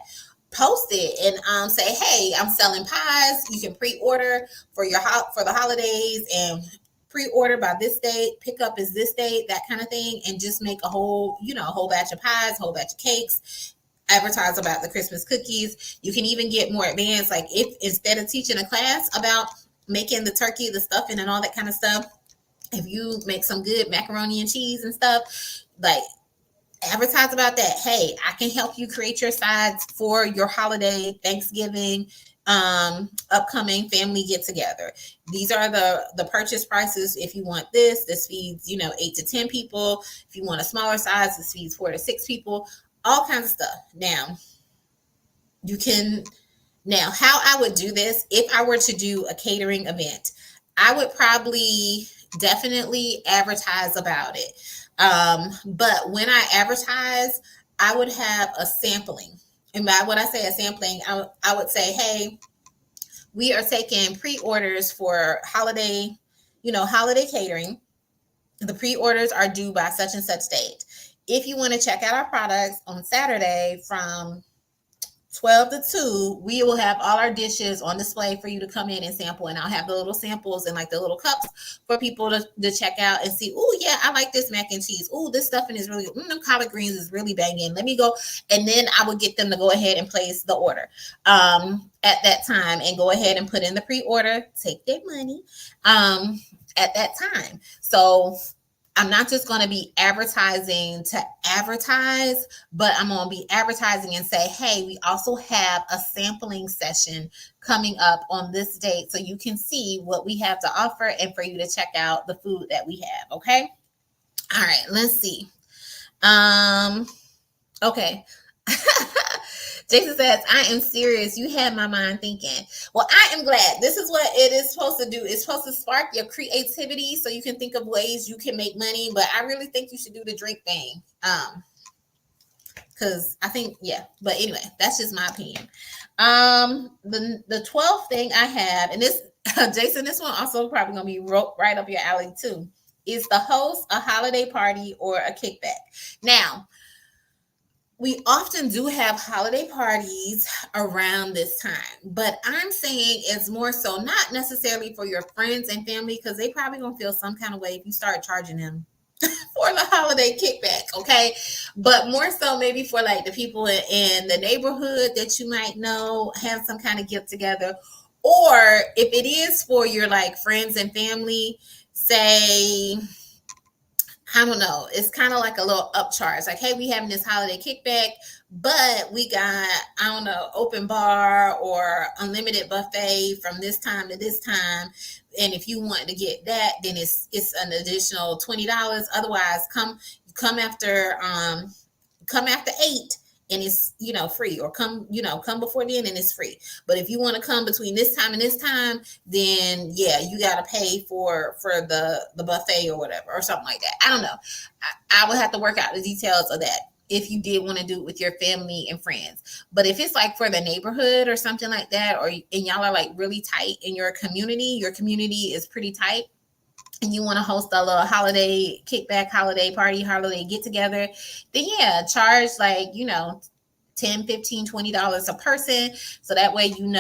post it and say, hey, I'm selling pies. You can pre-order for for the holidays and pre-order by this date. Pickup is this date, that kind of thing, and just make a whole, a whole batch of pies, whole batch of cakes. Advertise about the Christmas cookies. You can even get more advanced, like if instead of teaching a class about making the turkey, the stuffing, and all that kind of stuff, if you make some good macaroni and cheese and stuff, like advertise about that. Hey, I can help you create your sides for your holiday, Thanksgiving, upcoming family get together. These are the purchase prices. If you want this feeds 8 to 10 people. If you want a smaller size, this feeds 4 to 6 people. All kinds of stuff. You can now, how I would do this if I were to do a catering event, I would probably definitely advertise about it. But when I advertise, I would have a sampling. And by what I say a sampling, I would say, hey, we are taking pre-orders for holiday, holiday catering. The pre-orders are due by such and such date. If you want to check out our products on Saturday from 12 to 2, we will have all our dishes on display for you to come in and sample. And I'll have the little samples and like the little cups for people to check out and see, oh, yeah, I like this mac and cheese. Oh, this stuffing is really, the collard greens is really banging. Let me go. And then I would get them to go ahead and place the order at that time and go ahead and put in the pre-order, take their money at that time. So I'm not just going to be advertising to advertise, but I'm going to be advertising and say, hey, we also have a sampling session coming up on this date so you can see what we have to offer and for you to check out the food that we have. Okay. All right. Let's see. Okay. Jason says, I am serious. You had my mind thinking. Well, I am glad. This is what it is supposed to do. It's supposed to spark your creativity so you can think of ways you can make money. But I really think you should do the drink thing. Because I think, yeah. But anyway, that's just my opinion. The 12th thing I have, and this, Jason, this one also probably going to be right up your alley too, is to host a holiday party or a kickback. Now, we often do have holiday parties around this time, but I'm saying it's more so not necessarily for your friends and family because they probably gonna feel some kind of way if you start charging them for the holiday kickback, okay? But more so maybe for like the people in the neighborhood that you might know, have some kind of get together, or if it is for your like friends and family, say, I don't know. It's kind of like a little upcharge. Like, hey, we having this holiday kickback, but we got, I don't know, open bar or unlimited buffet from this time to this time. And if you want to get that, then it's an additional $20. Otherwise, come after 8 and it's free, or come before then and it's free. But if you want to come between this time and this time, then yeah, you got to pay for the buffet or whatever or something like that. I don't know. I would have to work out the details of that if you did want to do it with your family and friends. But if it's like for the neighborhood or something like that, and y'all are like really tight in your community is pretty tight, and you want to host a little holiday kickback, holiday party, holiday get together, then yeah, charge like, $10, $15, $20 a person. So that way, you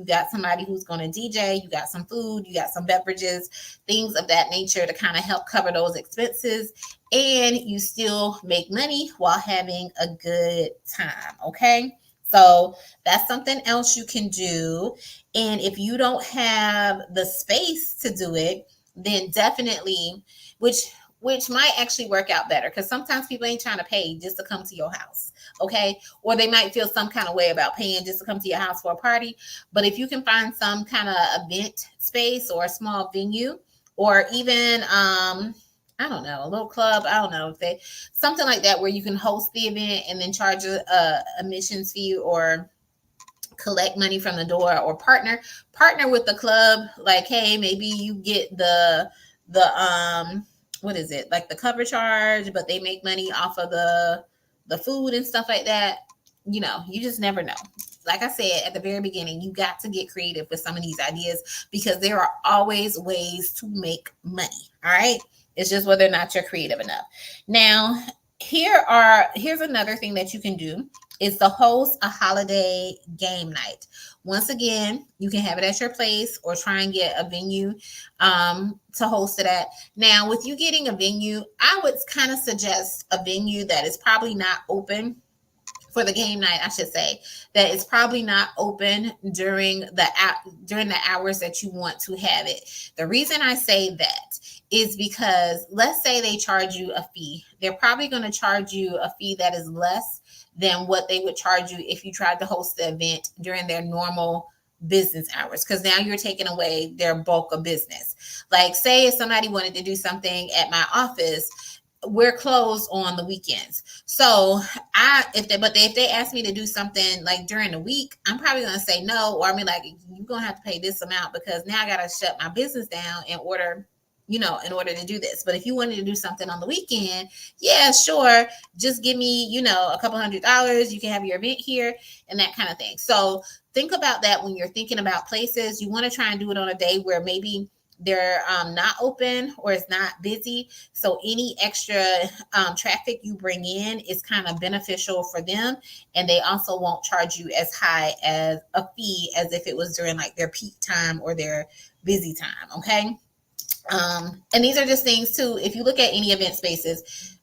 got somebody who's going to DJ, you got some food, you got some beverages, things of that nature to kind of help cover those expenses. And you still make money while having a good time. Okay. So that's something else you can do. And if you don't have the space to do it, then definitely, which might actually work out better, because sometimes people ain't trying to pay just to come to your house, okay? Or they might feel some kind of way about paying just to come to your house for a party. But if you can find some kind of event space or a small venue, or even I don't know, a little club, I don't know, if they something like that where you can host the event and then charge a admissions fee or collect money from the door, or partner with the club. Like, hey, maybe you get the what is it, like the cover charge, but they make money off of the food and stuff like that. You just never know. Like I said at the very beginning, you got to get creative with some of these ideas because there are always ways to make money. All right. It's just whether or not you're creative enough. Now, Here's another thing that you can do is to host a holiday game night. Once again, you can have it at your place or try and get a venue to host it at. Now, with you getting a venue, I would kind of suggest a venue that is probably not open for the game night, I should say, that is probably not open during the hours that you want to have it. The reason I say that is because let's say they charge you a fee. They're probably going to charge you a fee that is less than what they would charge you if you tried to host the event during their normal business hours, because now you're taking away their bulk of business. Like, say if somebody wanted to do something at my office, we're closed on the weekends. So if they ask me to do something like during the week, I'm probably gonna say no, or I mean, like, you're gonna have to pay this amount because now I gotta shut my business down in order to do this. But if you wanted to do something on the weekend, yeah, sure, just give me, a couple $100. You can have your event here and that kind of thing. So think about that when you're thinking about places. You want to try and do it on a day where maybe they're not open or it's not busy. So any extra traffic you bring in is kind of beneficial for them. And they also won't charge you as high as a fee as if it was during like their peak time or their busy time. Okay. And these are just things too. If you look at any event spaces,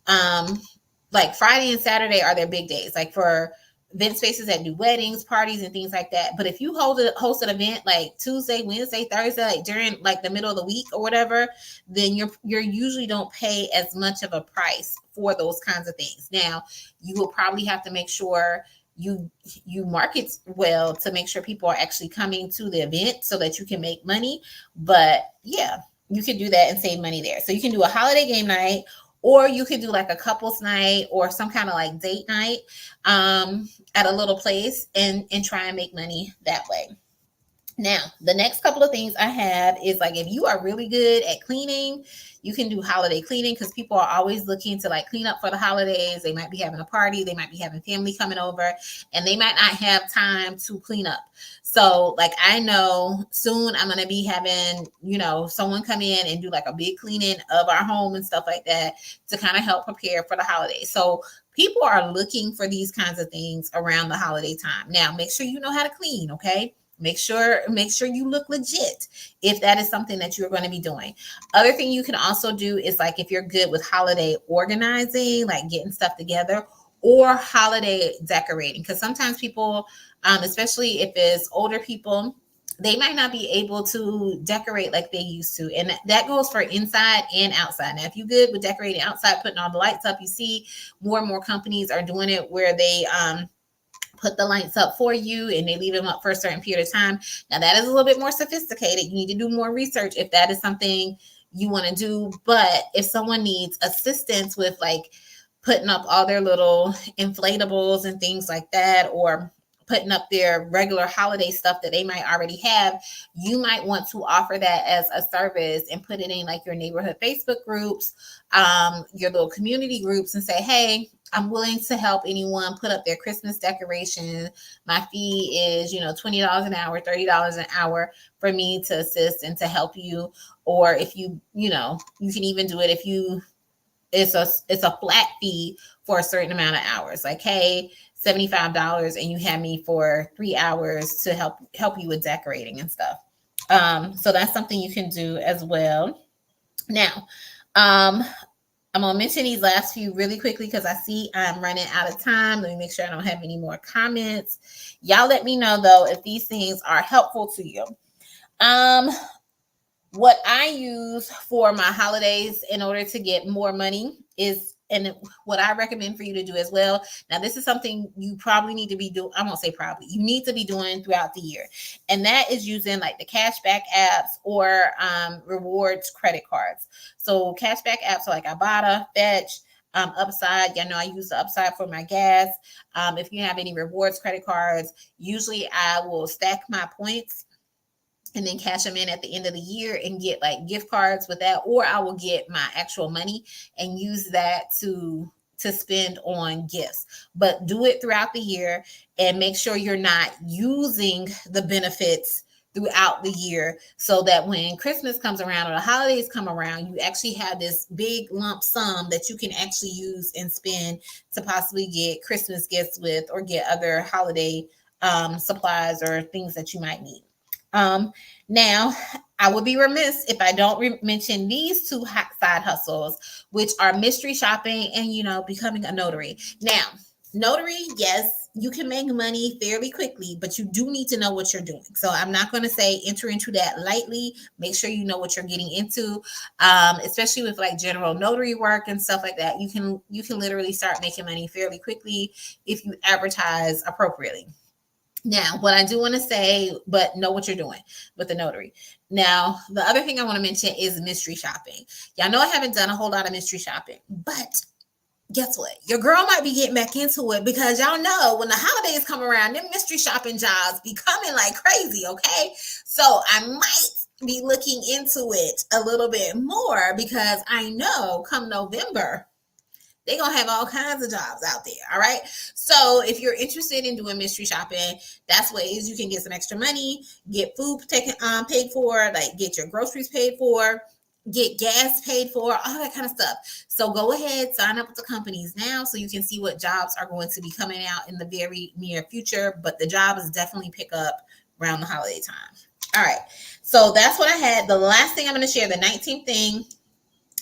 like Friday and Saturday are their big days, like for event spaces that do weddings, parties, and things like that. But if you host an event like Tuesday, Wednesday, Thursday, like during like the middle of the week or whatever, then you're usually don't pay as much of a price for those kinds of things. Now, you will probably have to make sure you market well to make sure people are actually coming to the event so that you can make money. But yeah, you can do that and save money there. So you can do a holiday game night, or you could do like a couples night or some kind of like date night at a little place and try and make money that way. Now, the next couple of things I have is like if you are really good at cleaning, you can do holiday cleaning because people are always looking to like clean up for the holidays. They might be having a party, they might be having family coming over, and they might not have time to clean up. So, like, I know soon I'm going to be having, someone come in and do like a big cleaning of our home and stuff like that to kind of help prepare for the holidays. So, people are looking for these kinds of things around the holiday time. Now, make sure you know how to clean, okay? Make sure you look legit if that is something that you're going to be doing. Other thing you can also do is like if you're good with holiday organizing, like getting stuff together, or holiday decorating, because sometimes people, especially if it's older people, they might not be able to decorate like they used to. And that goes for inside and outside. Now, if you're good with decorating outside, putting all the lights up, you see more and more companies are doing it where they put the lights up for you and they leave them up for a certain period of time. Now that is a little bit more sophisticated. You need to do more research if that is something you want to do. But if someone needs assistance with like putting up all their little inflatables and things like that, or putting up their regular holiday stuff that they might already have, you might want to offer that as a service and put it in like your neighborhood Facebook groups, your little community groups, and say, hey, I'm willing to help anyone put up their Christmas decoration. My fee is, $20 an hour, $30 an hour for me to assist and to help you. Or if you can even do it if it's a flat fee for a certain amount of hours. Like, hey, $75 and you have me for 3 hours to help you with decorating and stuff. So that's something you can do as well. Now, I'm going to mention these last few really quickly because I see I'm running out of time. Let me make sure I don't have any more comments. Y'all let me know, though, if these things are helpful to you. What I use for my holidays in order to get more money is, and what I recommend for you to do as well. Now, this is something you probably need to be doing. I won't say probably. You need to be doing throughout the year. And that is using like the cashback apps or rewards credit cards. So cashback apps are like Ibotta, Fetch, Upside. I use the Upside for my gas. If you have any rewards credit cards, usually I will stack my points and then cash them in at the end of the year and get like gift cards with that, or I will get my actual money and use that to spend on gifts. But do it throughout the year and make sure you're not using the benefits throughout the year, so that when Christmas comes around or the holidays come around, you actually have this big lump sum that you can actually use and spend to possibly get Christmas gifts with, or get other holiday supplies or things that you might need. Um, Now, I would be remiss if I don't mention these two side hustles, which are mystery shopping and, becoming a notary. Now, notary, yes, you can make money fairly quickly, but you do need to know what you're doing. So I'm not going to say enter into that lightly. Make sure you know what you're getting into, especially with like general notary work and stuff like that. You can literally start making money fairly quickly if you advertise appropriately. Now, what I do want to say, but know what you're doing with the notary. Now, the other thing I want to mention is mystery shopping. Y'all know I haven't done a whole lot of mystery shopping, but guess what? Your girl might be getting back into it, because y'all know when the holidays come around, them mystery shopping jobs be coming like crazy, okay? So I might be looking into it a little bit more, because I know come November, they're going to have all kinds of jobs out there. All right. So if you're interested in doing mystery shopping, that's ways you can get some extra money, get food paid for, like get your groceries paid for, get gas paid for, all that kind of stuff. So go ahead, sign up with the companies now so you can see what jobs are going to be coming out in the very near future. But the job is definitely pick up around the holiday time. All right. So that's what I had. The last thing I'm going to share, the 19th thing,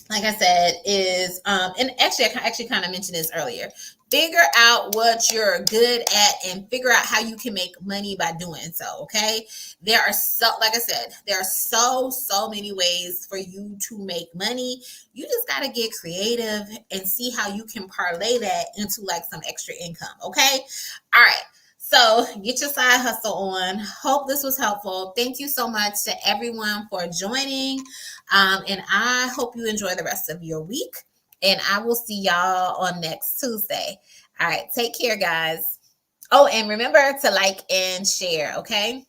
like I said, is and actually I actually kind of mentioned this earlier. Figure out what you're good at and figure out how you can make money by doing so. Okay. There are like I said, there are so many ways for you to make money. You just got to get creative and see how you can parlay that into like some extra income. Okay. All right. So get your side hustle on. Hope this was helpful. Thank you so much to everyone for joining. And I hope you enjoy the rest of your week. And I will see y'all on next Tuesday. All right. Take care, guys. Oh, and remember to like and share. Okay.